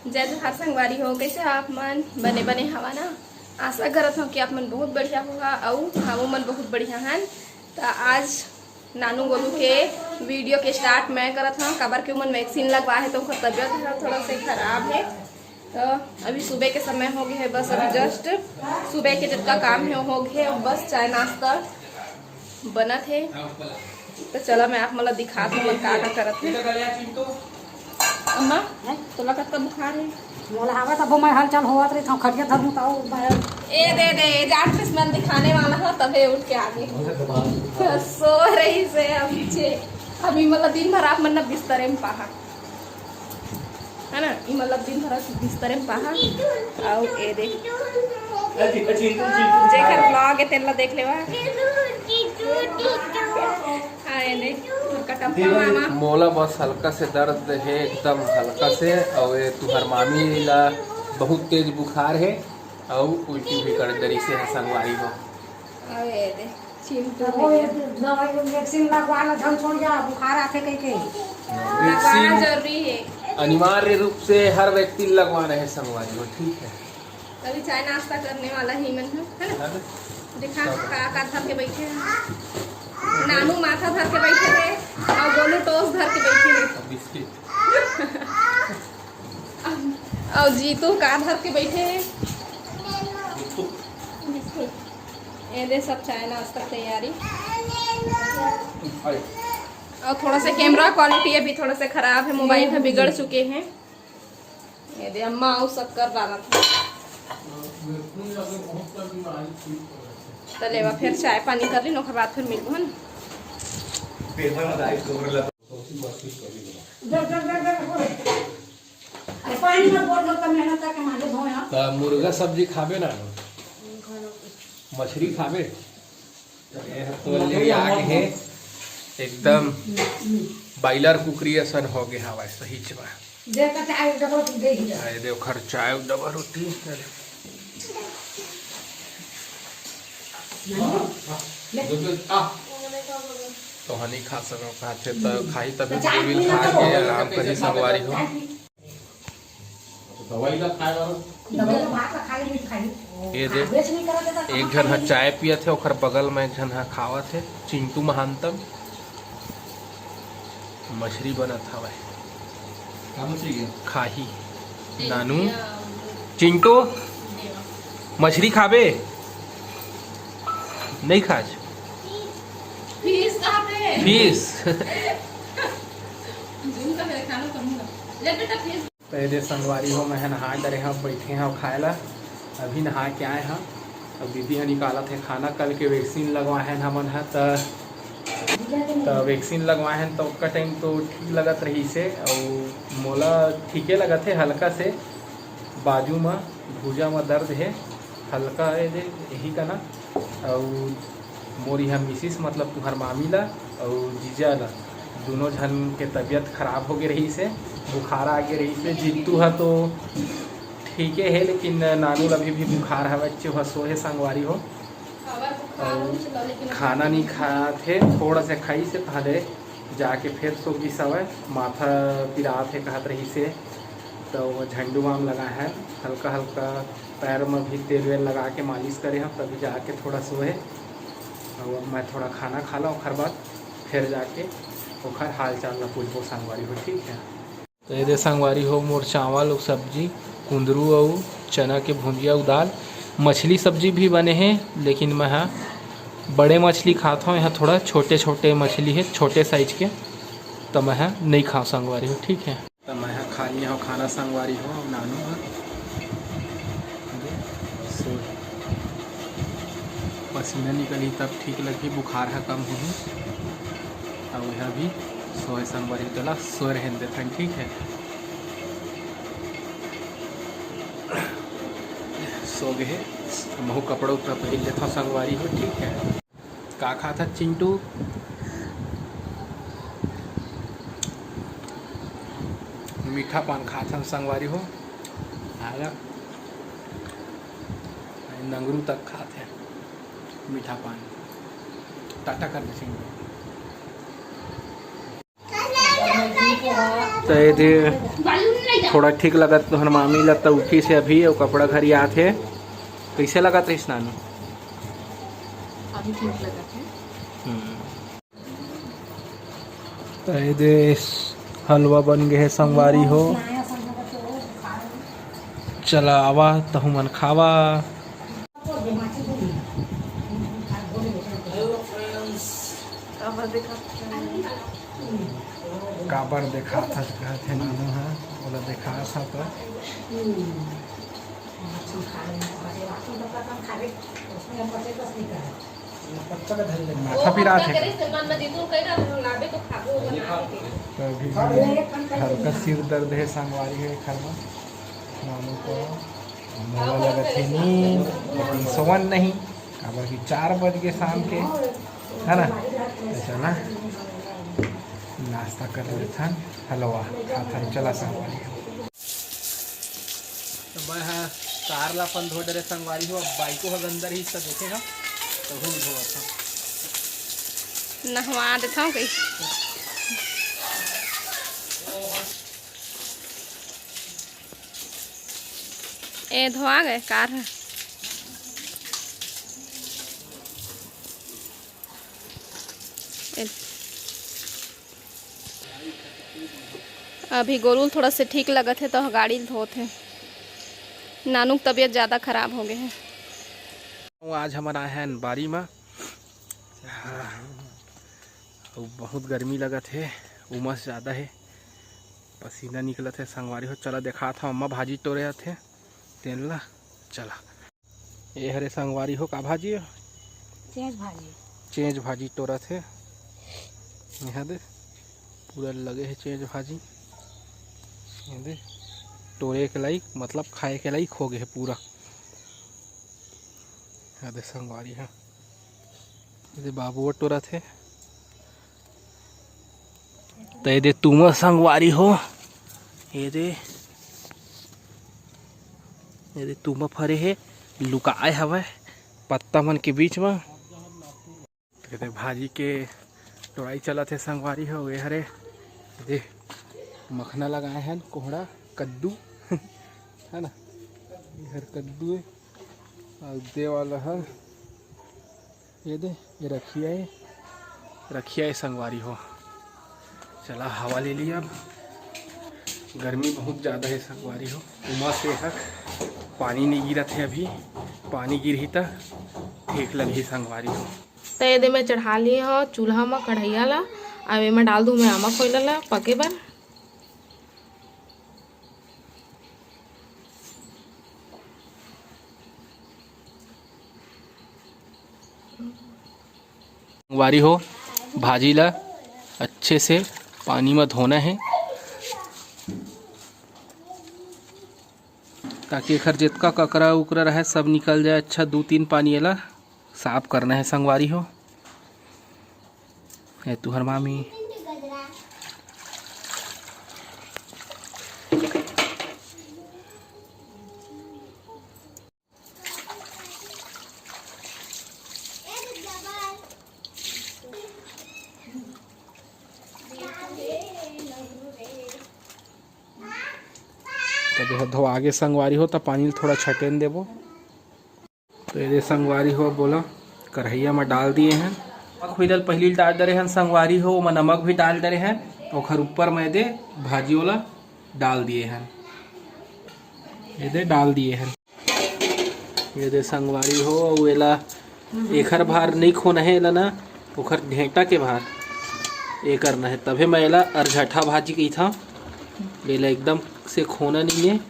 जय जोहार संगवारी हो। कैसे आप मन बने बने हवा ना। आशा करत हूँ कि आप मन बहुत बढ़िया होगा और हम मन बहुत बढ़िया हैं। तो आज नानू गोलू के वीडियो के स्टार्ट मैं करत हूँ। काबर के मन वैक्सीन लगवा है तो उनका तबीयत थोड़ा सा खराब है। तो अभी सुबह के समय हो गए है, बस अभी जस्ट सुबह के जितना काम है हो गए, बस चाय नाश्ता बना थे। तो चलो मैं आप मतलब दिखा दूँ का करत है। अम्मा तोला कत्ता बुखार है? मोला आवा तब मैं हालचाल होवत रही था खटिया धरमु ताऊ ए दे जाट पे स्मेल दिखाने वाला हो तबे उठ के आगे सो रही से अभी मतलब दिन भर आप मतलब बिस्तरे में पाहा है ना। ई मतलब दिन भर बिस्तरे में पाहा आओ ए देख जेकर ब्लॉग है तेला देख लेवा। आए ने मोला बस हल्का से दर्द है, एकदम हल्का से। और तुहर मामी ला बहुत तेज बुखार है और उल्टी भी कर दरी से है संगवारी हो। वैक्सीन लगवाना धन छोड़ जा बुखार आते कहीं के लगवाना जरूरी है। अनिवार्य रूप से हर व्यक्ति लगवाना है संगवारी हो, ठीक है। अभी चाय नाश्ता करने वाला ही मन है ना। देखा का धर के बैठे हैं, नानू माथा धर के बैठे थे और गोलू टोस धर के बैठे हैं और जीतू का धर के बैठे हैं। ये दे सब चाय नाश्ता तैयारी। और थोड़ा सा कैमरा क्वालिटी अभी थोड़ा सा खराब है, मोबाइल में बिगड़ चुके हैं। ये दे अम्मा और सब कर डाला था। तो लेवा फिर चाय पानी कर ली नौकर बाद फिर मिलू है ना। मुर्गा सब्जी खाबे ना, मछली खाबे तो ले आगे है एकदम बाइलर कुकरी असन हो गया हवा सही चबा। देव खर चाय डबल रोटी तो हनी खा सको खाते तो खाई तभी गोविल खा के आराम करी संगवारी हो। ये दे एक जन हा चाय पिया थे और बगल में एक जन हा खावा थे चिंटू महानतम मछली बना था भाई खाही नानू चिंटू मछली खाबे नहीं खाज फीस पहले संगवारी हो मैं नहा डरे हैं बैठे हैं खाए ला। अभी नहा के आए हैं। अब दीदी है निकाला थे खाना। कल के वैक्सीन लगवाए हैं हमन है तो वैक्सीन लगवाए हैं तो का टाइम तो ठीक लगत रही से और मोला ठीके लगत है। हल्का से बाजू में भुजा में दर्द है हल्का है यही का ना। और मोर यहाँ मिसिस मतलब तुहर मामी ला और जीजा ला दोनों जन के तबीयत खराब हो गई रही से, बुखार आ गई रही से। जीतू है तो ठीक है लेकिन नानू अभी भी बुखार है, बच्चे हंसो है संगवारी हो। और खाना नहीं खाया थे, थोड़ा सा खाई से पहले जाके फिर सो गई सवय माथा पिरा थे कहत रही से। तो झंडू बाम लगा है हल्का हल्का, पैर में भी तेल वेल लगा के मालिश करे हम तभी जाके थोड़ा सोए। और मैं थोड़ा खाना खा ला और बाद फिर जाके ओखर हाल चाल ला पूछबो संगवारी हो, ठीक है। तो ये संगवारी हो मोर चावल और सब्जी कुंदरू और चना के भुंजिया और दाल। मछली सब्जी भी बने हैं लेकिन मैं हाँ बड़े मछली खाता हूँ, यहाँ थोड़ा छोटे छोटे मछली है छोटे साइज के, तो मैं हाँ नहीं खाऊँ संगवारी हो, ठीक है। तो मैं हाँ खा लिया हूँ खाना संगवारी हो। नानू पसीना निकली तब ठीक लगी, बुखार है कम हुई और यह भी सोए संगवारी तला सो रहने देते हैं, ठीक है। सो गए महू कपड़ा उपड़ा पहन लेता संगवारी हो, ठीक है। का खा था चिंटू? मीठा पान खा था संगवारी हो। आगा नंगरू तक खाते मीठा पान टाटा कर दे। तो ये थोड़ा ठीक लगत तो मामी लगता उठी से अभी और कपड़ा घर आते कैसे लगत रही नानू? अभी ठीक लगा दे हलवा बन गए है संगवारी हो। चला आवा तहु मन खावा। काबर देखा था कहते नानू है बोला देखा था तो माथा पिरा थे कभी हल्का सिर दर्द है संगवारी है घर में नानू को मोला लगा थे नींद लेकिन सोवन नहीं काबर की 4 बज के शाम के है ना। तो चला नाश्ता कर लेते हलवा खाता चला संगवारी तो मैं कार ला अपन धो डरे संगवारी हो। अब बाइको का अंदर ही सब देखेगा तो हम धोआ था नहवा देता हूँ कहीं। ए धोआ गए कार है। अभी गोलू थोड़ा से ठीक लगत है तो गाड़ी धोते। नानू की तबीयत ज़्यादा खराब हो गए है। आज हमारा है बारी में बहुत गर्मी लगत है उमस ज़्यादा है पसीना निकलत है संगवारी हो। चला देखा था अम्मा भाजी टोरे थे तेल ला चला ये हरे संगवारी हो का भाजी है चेंज भाजी टोरा थे यहाँ दे पूरा लगे है चेंज भाजी दे टोरे के लाइक मतलब खाए के लाइक हो गए है पूरा। यहाँ दे संगवारी है ये बाबू टोरा थे तो ये दे तुम संगवारी हो ये दे तुम फरे है लुकाए हवा पत्ता मन के बीच में तो भाजी के टोराई चला थे संगवारी हो। ये हरे दे मखना लगाए हैं कोहड़ा कद्दू है ना इधर कद्दू है और दे वाला है ये दे ये रखिया है संगवारी हो। चला हवा ले लिया। अब गर्मी बहुत ज़्यादा है संगवारी हो उमस से है पानी नहीं गिरा थे अभी पानी गिरी तो ठीक लगी संगवारी हो। तो ये मैं चढ़ा लिए हो चूल्हा में कढ़ैया ला अब में डाल दूँ मैं आमा खोला ला पके बार। संगवारी हो भाजी ला अच्छे से पानी में धोना है ताकि खर जितना ककरा उकरा रहे सब निकल जाए। अच्छा 2-3 पानी ला साफ करना है संगवारी हो। है तुहर मामी तो धो आगे संगवारी हो तो पानी थोड़ा छटेन देबो। तो ये संगवारी हो बोला कढ़ैया में डाल दिए हैं खुदल पहली डाल दे रहे हैं संगवारी हो में नमक भी डाल दे रहे हैं और ऊपर में दे भाजी वाला डाल दिए हैं ये दे डाल दिए हैं ये दे संगवारी हो वेला एकर भार नहीं खोना है एला ना ओखर ढेंटा के भार ये करना है तभी मैं एला अरझठा भाजी की था लेला एकदम से खोना नहीं है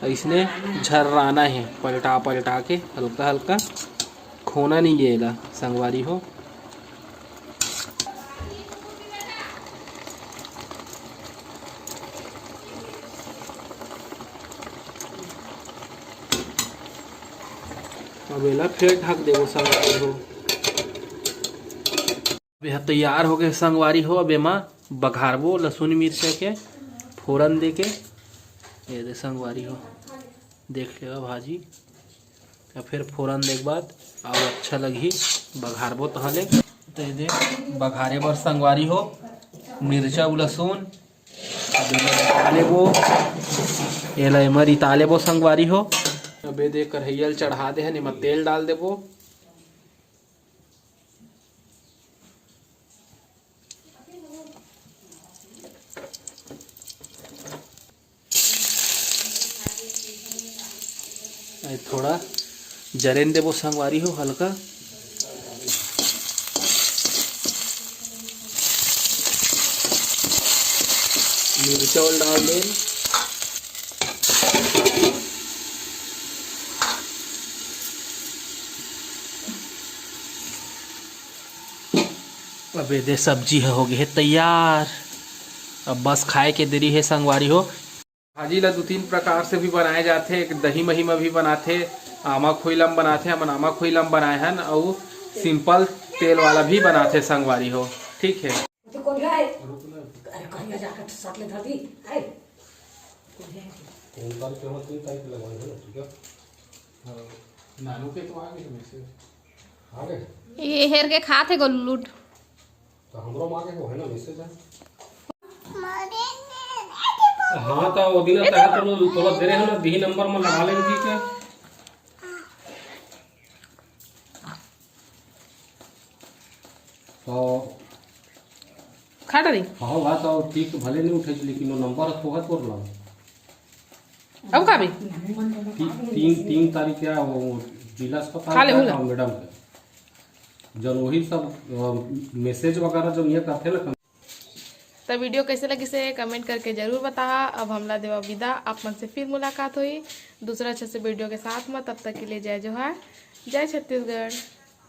इसने झर्राना है पलटा पलटा के हल्का हल्का खोना नहीं है एला संगवारी हो। अब एला फिर ढक देवो संगवारी हो। यह तैयार हो गए संगवारी हो। अब एमा बघारबो लहसुन मिर्चा के फोरन दे के ये दे संगवारी हो देख लेगा भाजी या फिर फोरन दे के बाद और अच्छा लगी बघारबो तहले तो ये दे बघारे बर संगवारी हो मिर्चा लहसुन डाले वो एला एमा रिता लेबो संगवारी हो। अबे दे कढ़ैया चढ़ा दे हन, एमा तेल डाल देबो। थोड़ा जरेन देबो संगवारी हो हल्का। मिर्चा डाल दे। अबे दे सब्जी हो गई है तैयार। अब बस खाए के देरी है संगवारी हो। भाजी ला 2-3 प्रकार से भी बनाए जाते। एक दही मही में भी बनाते, आमा खोइला में बनाते, हमन आमा खोइला में बनाए हन, और सिंपल तेल वाला भी बनाते संगवारी हो। ठीक है। नानू के तो आगे ये हेर के खाते गोलूट तो हमरो मांगे को है ना मैसेज है। हाँ तो वो दिन तक तो थोड़ा देर है ना, दी नंबर में लगा लेंगे। ठीक है तो खा डाली हाँ बात तो ठीक तो भले नहीं उठे, लेकिन वो नंबर तो है तोड़ ला। अब का भी 3 तारीख क्या वो जिला अस्पताल का मैडम है जब वही सब मैसेज वगैरह जो ये करते ना। तो वीडियो कैसे लगी से कमेंट करके जरूर बता। अब हमला देवा विदा, आप मन से फिर मुलाकात हुई दूसरा अच्छे से वीडियो के साथ में। तब तक के लिए जय जोहार, जय छत्तीसगढ़।